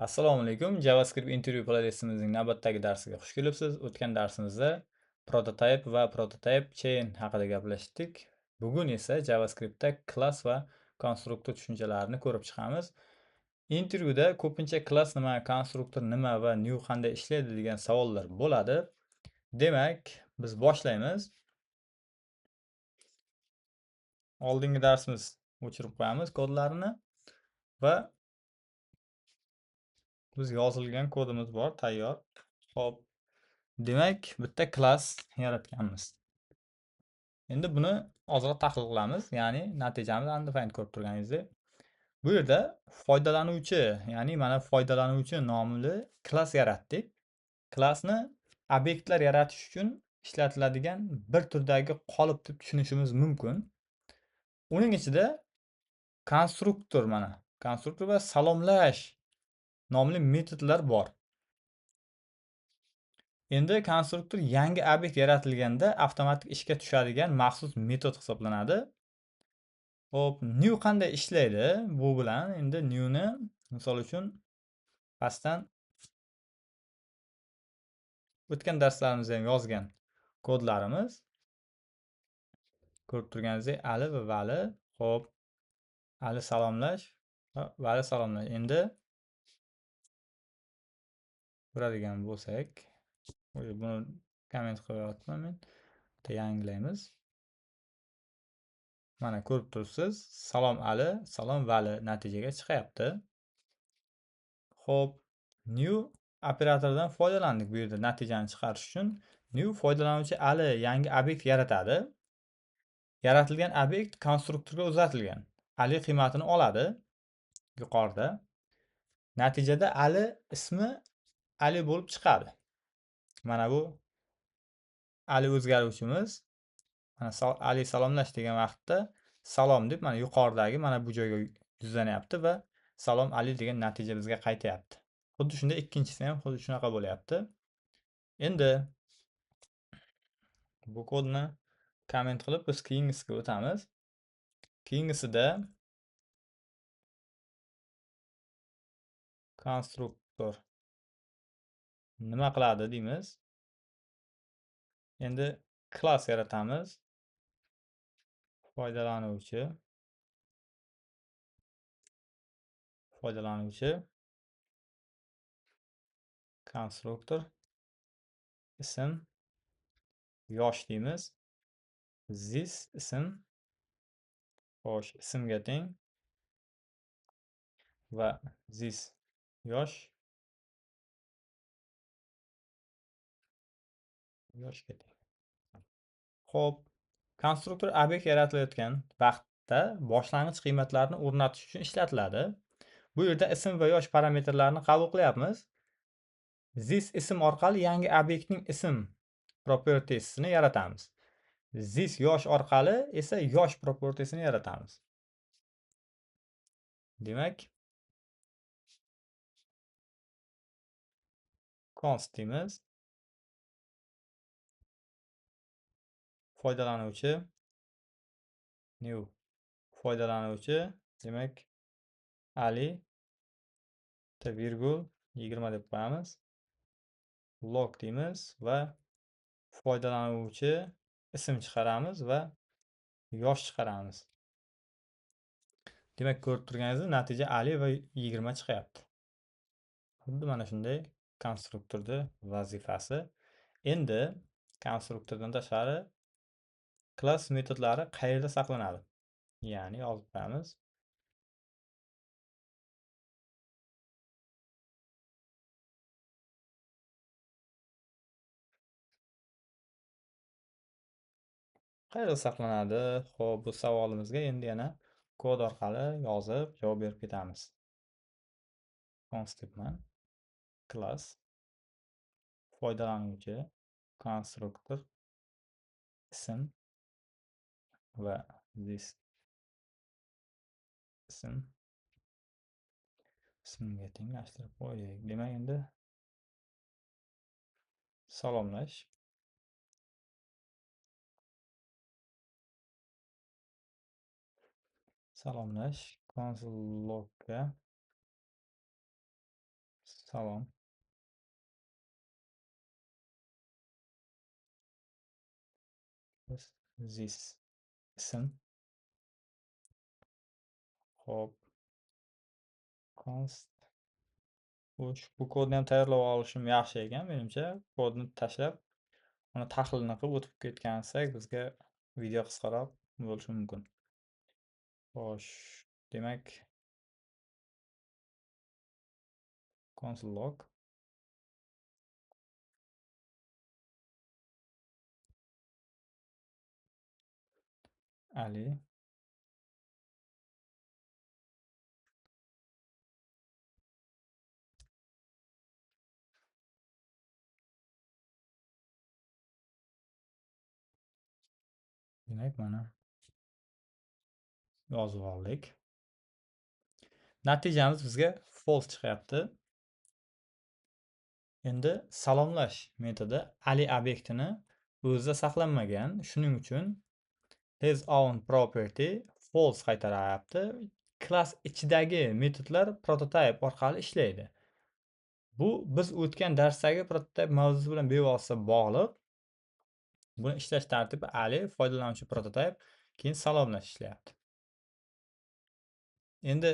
Assalomu alaykum. JavaScript intervyu playlistimizning navbatdagi darsiga xush kelibsiz. O'tgan darsimizda prototype va prototype chain haqida gaplashdik. Bugun esa JavaScriptda klass va konstruktor tushunchalarini ko'rib chiqamiz. Intervyuda ko'pincha klass nima, konstruktor nima va new qanday ishlaydi degan savollar bo'ladi. Demak, biz boshlaymiz. Oldingi darsimiz o'chirib qo'yamiz kodlarini va biz yozilgan kodimiz bor, tayyor. Xo'p, demak, bitta klass yaratganmiz. Endi buni ozroq tahlil qilamiz, ya'ni natijamiz undefined ko'rib turganingizdek. Bu yerda foydalanuvchi, ya'ni mana foydalanuvchi nomli klass yaratdik. Klassni obyektlar yaratish uchun ishlatiladigan bir turdagi qolip deb tushunishimiz mumkin. Uning ichida konstruktor konstruktor va salomlash nomli metodlar bor. Endi konstruktor yangi obyekt yaratilganda avtomatik ishga tushadigan maxsus metod hisoblanadi. Xo'p, new qanday ishlaydi? Bu bilan endi newni misol uchun pastdan o'tgan darslarimizda ham yozgan kodlarimiz ko'rib turganingizdek ali va vali. Xo'p, ali salomlash va vali salomlash. Endi ko'radigan bo'lsak, buni komment qo'yapman men. Bitta yangilaymiz. Mana ko'rib turibsiz. Salom Ali, salom Vali natijaga chiqyapti. Xo'p, new operatoridan foydalandik bu yerda natijani chiqarish uchun. New foydalanuvchi Ali yangi obyekt yaratadi. Yaratilgan obyekt konstruktorga uzatilgan. Ali qiymatini oladi yuqorida. Natijada Ali ismi Ali bo'lib chiqadi. Mana bu Ali o'zgaruvchimiz. Mana Ali salomlash degan vaqtda salom deb mana yuqoridagi mana bu joyga yuzlanyapti va salom Ali degan natija bizga qaytyapti. Xuddi shunday ikkinchisi ham xuddi shunaqa bo'lyapti. Endi bu kodni komment qilib biz keyingisiga o'tamiz. Keyingisida konstruktor nima qiladi deymiz. Endi klass yaratamiz. Foydalanuvchi konstruktor ism yosh deymiz. This ism xo'sh ismga teng va this yoshga teng. Xo'p, konstruktor obyekt yaratilayotgan vaqtda boshlang'ich qiymatlarni o'rnatish uchun ishlatiladi. Bu yerda ism va yosh parametrlarini qabul qilyapmiz. This ism orqali yangi obyektning ism propertiesini yaratamiz. This yosh orqali esa yosh propertiesini yaratamiz. Demak, const deymiz. Foydalanuvchi new foydalanuvchi demak Ali virgul 20 deb qo'yamiz. Log deymiz va foydalanuvchi ism chiqaramiz va yosh chiqaramiz. Demak, ko'rib turganingizdek natija Ali va 20 chiqyapti. Xuddi mana shunday konstruktorda vazifasi. Endi konstruktordan tashqari klass metodlari qayerda saqlanadi? Ya'ni yozib qo'yamiz. Qayerda saqlanadi? Xo'p, bu savolimizga endi yana kod orqali yozib javob berib ketamiz. Const debman. Class foydalanuvchi konstruktor ism va this ismga tenglashtirib qo'ydik. Demak, endi salomlash console logga Salom. This ism. Hop. Const. Bu kodni ham tayyorlab olishim yaxshi ekan menimcha. Kodni tashlab, uni tahlilni qilib o'tib ketgansak, bizga video qisqaroq bo'lishi mumkin. Xo'sh, demak, console log Ali demak mana yozib oldik. Natijamiz bizga false chiqyapti. Endi salomlash metodi Ali obyektini o'zida saqlanmagan. Shuning uchun his own property false qaytaryapti. Klass ichidagi metodlar prototype orqali ishlaydi. Bu biz o'tgan darsdagi prototype mavzusi bilan bevosita bog'liq. Buni ishlash tartibi Ali foydalanuvchi prototype, keyin salomlash ishlayapti. Endi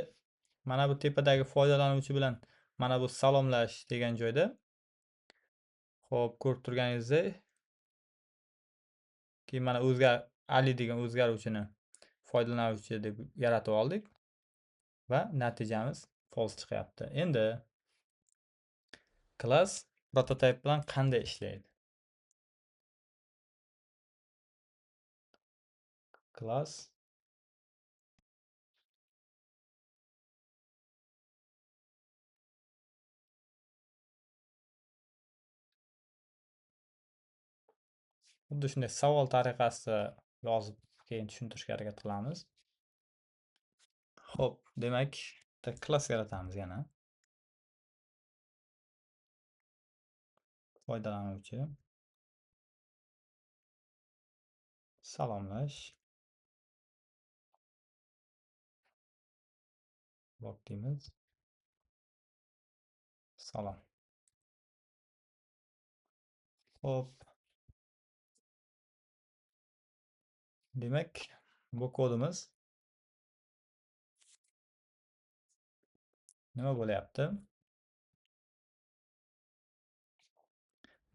mana bu tepadagi foydalanuvchi bilan mana bu salomlash degan joyda xo'p, ko'rib turganingizdek, keyin mana Ali degan o'zgaruvchini foydalanuvchi deb yaratib oldik va natijamiz false chiqyapti. Endi klass prototype bilan qanday ishlaydi? Klass xuddi shunday savol tariqasida yozib keyin tushuntirishga harakat qilamiz. Xo'p, demak, bitta klass yaratamiz yana. Foydalanuvchi salomlash blok deymiz. Salom. Xo'p. Demak, bu kodimiz nima bo'lyapti?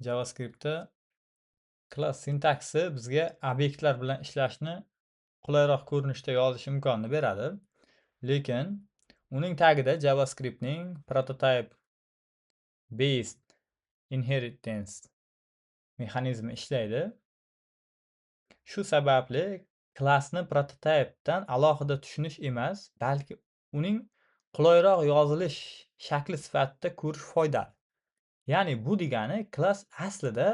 JavaScriptda klass sintaksi bizga obyektlar bilan ishlashni qulayroq ko'rinishda yozish imkonini beradi. Lekin uning tagida JavaScriptning prototype based inheritance mexanizmi ishlaydi. Shu sababli klassni prototypedan alohida tushunish emas, balki uning qulayroq yozilish shakli sifatida ko'rish foydali. Ya'ni bu degani klass aslida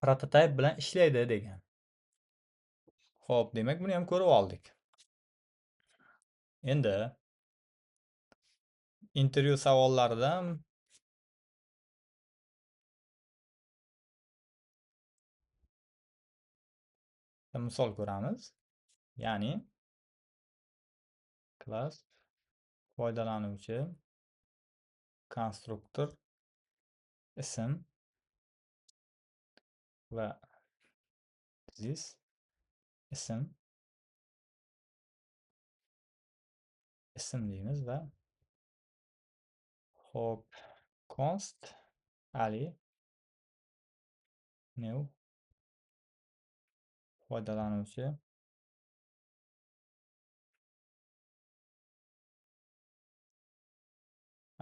prototype bilan ishlaydi degan. Xo'p, demak buni ham ko'rib oldik. Endi intervyu savollaridan misol ko'ramiz. Ya'ni klass foydalanuvchi konstruktor ism va this ism deymiz va xo'p, const Ali new foydalanuvchi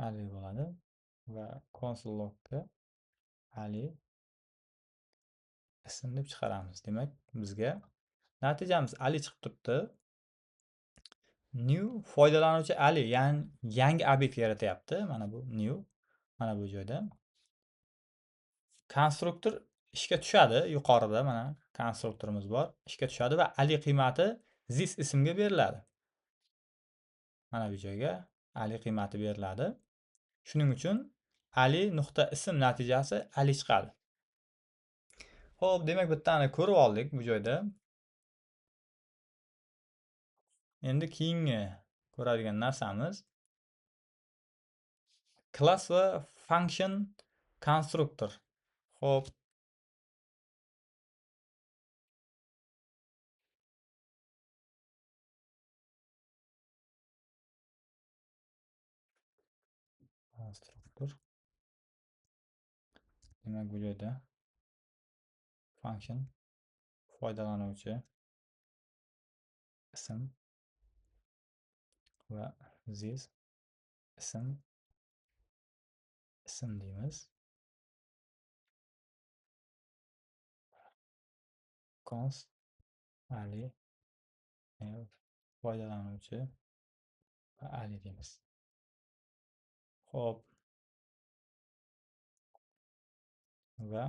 Ali bo'ladi va console logga Ali ism deb chiqaramiz. Demak, bizga natijamiz Ali chiqib turibdi. New foydalanuvchi Ali, ya'ni yangi obyekt yaratyapti. Mana bu new, mana bu joyda. Konstruktor ishga tushadi. Yuqorida mana konstruktorimiz bor. Ishga tushadi va Ali qiymati this ismga beriladi. Mana bu joyga Ali qiymati beriladi. Shuning uchun Ali nuqta ism natijasi Ali chiqadi. Xo'p, demak bittani ko'rib oldik bu joyda. Endi keyingi ko'radigan narsamiz klass va function konstruktor. Xo'p, konstruktor. Demak, bu yerda function foydalanuvchi ism va this ism deymiz. Const ali foydalanuvchi va ali deymiz. Xo'p, va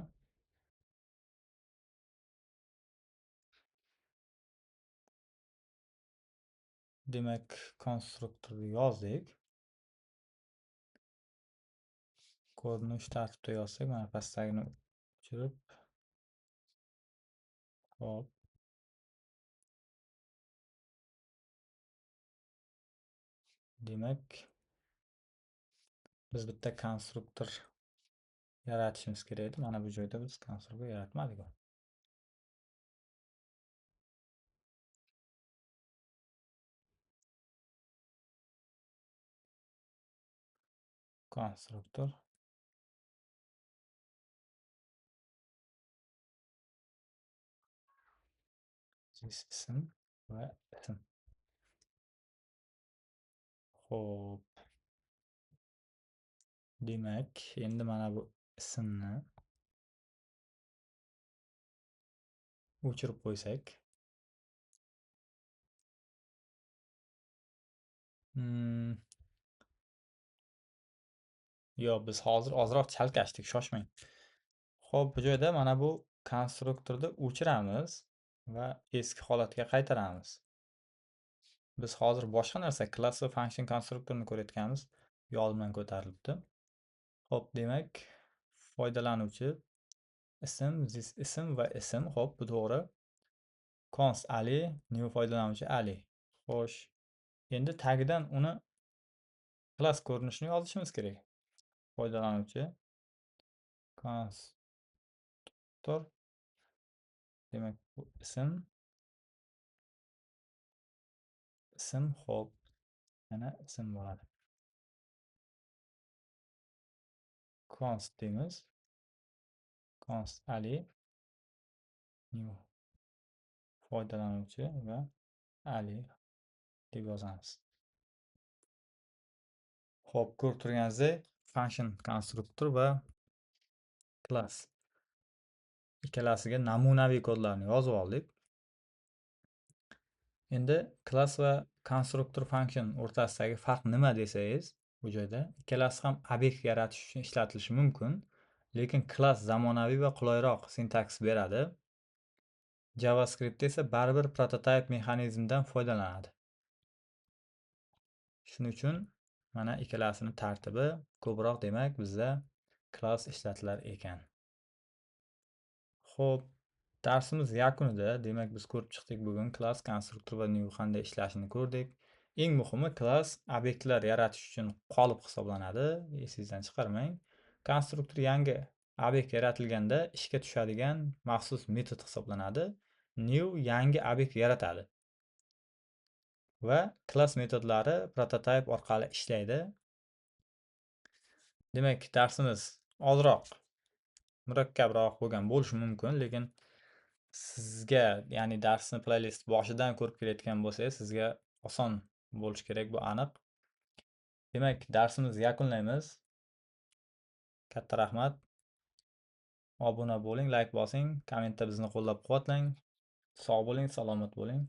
demak konstruktorni yozdik. Kodni shu tartibda yozsak, mana pastdagini o'chirib, hop, demak biz bitta konstruktor yaratishimiz kerak edi. Mana bu joyda biz konstruktor yaratmadik. Konstruktor this ism va ism. Xo'p, demak endi mana bu ismni o'chirib qo'ysak, yo'q, biz hozir ozroq chalkashdik, shoshmang. Xo'p, bu joyda mana bu konstruktorni o'chiramiz va eski holatiga qaytaramiz. Biz hozir boshqa narsa class va function konstruktorini ko'rayotganmiz. Yodimdan ko'tarilibdi. Xo'p, demak foydalanuvchi ism, this ism va ism. Xo'p, bu to'g'ri. Const ali, new foydalanuvchi ali. Xo'sh, endi tagidan uni class ko'rinishini yozishimiz kerak. Foydalanuvchi konstruktor, demak bu ism, xo'p, yana ism bo'ladi. Const deymiz. Const ali, new foydalanuvchi va ali deb yozamiz. Xo'p, ko'rib turganingizdek, function konstruktor va class ikkalasiga namunaviy kodlarni yozib oldik. Endi class va konstruktor function o'rtasidagi farq nima desangiz, bu joyda ikkalasi ham obyekt yaratish uchun ishlatilishi mumkin, lekin class zamonaviy va qulayroq sintaks beradi. JavaScript esa baribir prototype mexanizmidan foydalanadi. Shuning uchun mana ikkalasini tartibi ko'proq, demak bizda class ishlatilar ekan. Xo'p, darsimiz yakunida, demak biz ko'rib chiqdik bugun class, konstruktor va new qanday ishlashini ko'rdik. Eng muhimi, class obyektlar yaratish uchun qolip hisoblanadi, esingizdan chiqarmang. Konstruktor yangi obyekt yaratilganda ishga tushadigan maxsus metod hisoblanadi. New yangi obyekt yaratadi va class metodlari prototype orqali ishlaydi. Demak, darsimiz ozroq murakkabroq bo'lgan bo'lishi mumkin, lekin sizga, ya'ni darsni playlist boshidan ko'rib kelayotgan bo'lsangiz, sizga oson bo'lishi kerak, bu aniq. Demak, darsimizni yakunlaymiz. Katta rahmat. Obuna bo'ling, like bosing, kommentda bizni qo'llab-quvvatlang. Sog' bo'ling, salomat bo'ling.